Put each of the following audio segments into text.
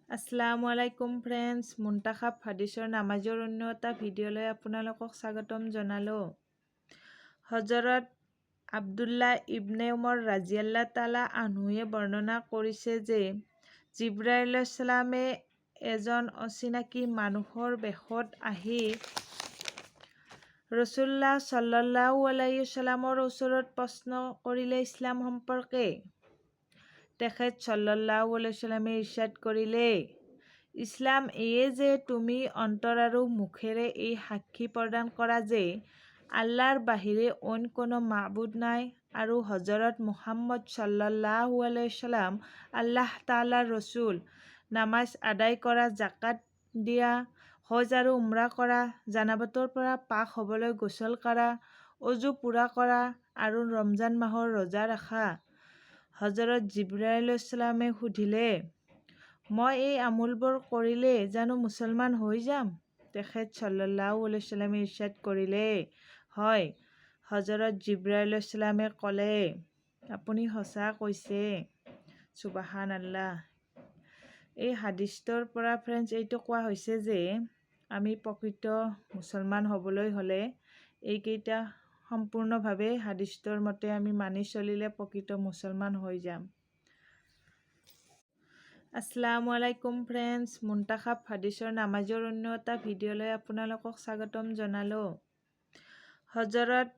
আসসালামু আলাইকুম ফ্ৰেণ্ডছ, মুন্তাখাব হাদিছৰ নামাজৰ অন্য এটা ভিডিঅ'লৈ আপোনালোকক স্বাগতম জনালোঁ। হজৰত আব্দুল্লাহ ইবনে উমৰ ৰাজিয়াল্লাহ তাআলা আনহুৱে বৰ্ণনা কৰিছে যে জিব্ৰাইল আলাইহিছ ছালামে এজন অচিনাকি মানুহৰ বেশত আহি ৰাছূলুল্লাহ সাল্লাল্লাহু আলাইহি ওয়াসাল্লামৰ ওচৰত প্ৰশ্ন কৰিলে ইছলাম সম্পৰ্কে। তেখেত সাল্লাল্লাহু আলাইহি ওয়াসাল্লামে ইৰশ্বাদ কৰিলে, ইছলাম এয়ে যে তুমি অন্তৰ আৰু মুখেৰে এই সাক্ষী প্ৰদান কৰা যে আল্লাহৰ বাহিৰে অইন কোনো মাবুদ নাই আৰু হজৰত মুহাম্মদ সাল্লাল্লাহু আলাইহি ওয়াসাল্লাম আল্লাহ তাআলাৰ ৰছুল। নামাজ আদায় কৰা, জাকাত দিয়া, হজ আৰু উমৰা কৰা, জানাবাতৰ পৰা পাক হ'বলৈ গোসল কৰা, অজু পুৰা কৰা আৰু ৰমজান মাহৰ ৰোজা ৰাখা। হজৰত জিব্ৰাইল আলাইহিছ ছালামে সুধিলে, মই এই আমলবোৰ কৰিলে জানো মুছলমান হৈ যাম? তেখেত সাল্লাল্লাহু আলাইহি ওয়াসাল্লামে ইৰশ্বাদ কৰিলে, হয়। হজৰত জিব্ৰাইল আলাইহিছ ছালামে ক'লে, আপুনি সঁচা কৈছে। সুবহানাল্লাহ। এই হাদিছটোৰ পৰা ফ্ৰেণ্ডছ এইটো কোৱা হৈছে যে আমি প্ৰকৃত মুছলমান হ'বলৈ হ'লে এইকেইটা সম্পূৰ্ণভাৱে হাদিছটোৰ মতে আমি মানি চলিলে প্ৰকৃত মুছলমান হৈ যাম। আসসালামু আলাইকুম ফ্ৰেণ্ডছ, মুন্তাখাব হাদিছৰ নামাজৰ অন্য এটা ভিডিঅ'লৈ আপোনালোকক স্বাগতম জনালোঁ। হজৰত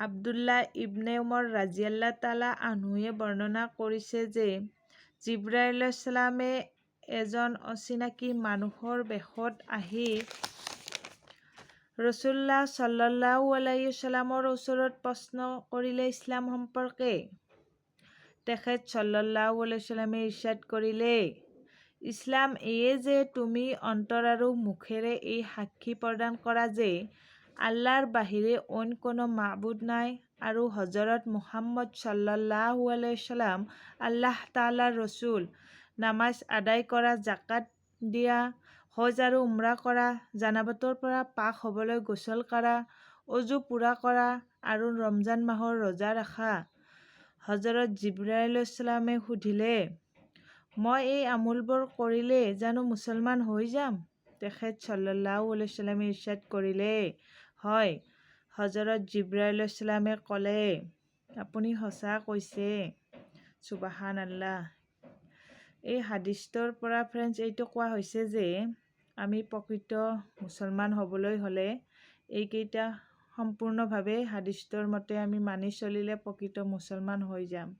আব্দুল্লাহ ইবনে উমৰ ৰাজিয়াল্লাহ তাআলা আনহুৱে বৰ্ণনা কৰিছে যে জিব্ৰাইল আলাইহিছ ছালামে এজন অচিনাকি মানুহৰ বেশত আহি ৰাছূলুল্লাহ সাল্লাল্লাহু আলাইহি ওয়াসাল্লামৰ ওচৰত প্ৰশ্ন কৰিলে ইছলাম সম্পৰ্কে। তেখেত সাল্লাল্লাহু আলাইহি ওয়াসাল্লামে ইৰশ্বাদ কৰিলে, ইছলাম এয়ে যে তুমি অন্তৰ আৰু মুখেৰে এই সাক্ষী প্ৰদান কৰা যে আল্লাহৰ বাহিৰে অইন কোনো মাবুদ নাই আৰু হজৰত মুহাম্মদ সাল্লাল্লাহু আলাইহি ওয়াসাল্লাম আল্লাহ তাআলাৰ ৰছুল। নামাজ আদায় কৰা, জাকাত দিয়া, হজ আৰু উমৰা কৰা, জানাবাতৰ পৰা পাক হ'বলৈ গোসল কৰা, অজু পুৰা কৰা আৰু ৰমজান মাহৰ ৰোজা ৰাখা। হজৰত জিব্ৰাইল আলাইহিছ ছালামে সুধিলে, মই এই আমলবোৰ কৰিলে জানো মুছলমান হৈ যাম? তেখেত সাল্লাল্লাহু আলাইহি ওয়াসাল্লামে ইৰশ্বাদ কৰিলে, হয়। হজৰত জিব্ৰাইল আলাইহিছ ছালামে ক'লে, আপুনি সঁচা কৈছে। সুবহানাল্লাহ। এই হাদিছটোৰ পৰা ফ্ৰেণ্ডছ এইটো কোৱা হৈছে যে আমি প্ৰকৃত মুছলমান হ'বলৈ হ'লে এইকেইটা সম্পূৰ্ণভাৱে হাদিছটোৰ মতে আমি মানি চলিলে প্ৰকৃত মুছলমান হৈ যাম।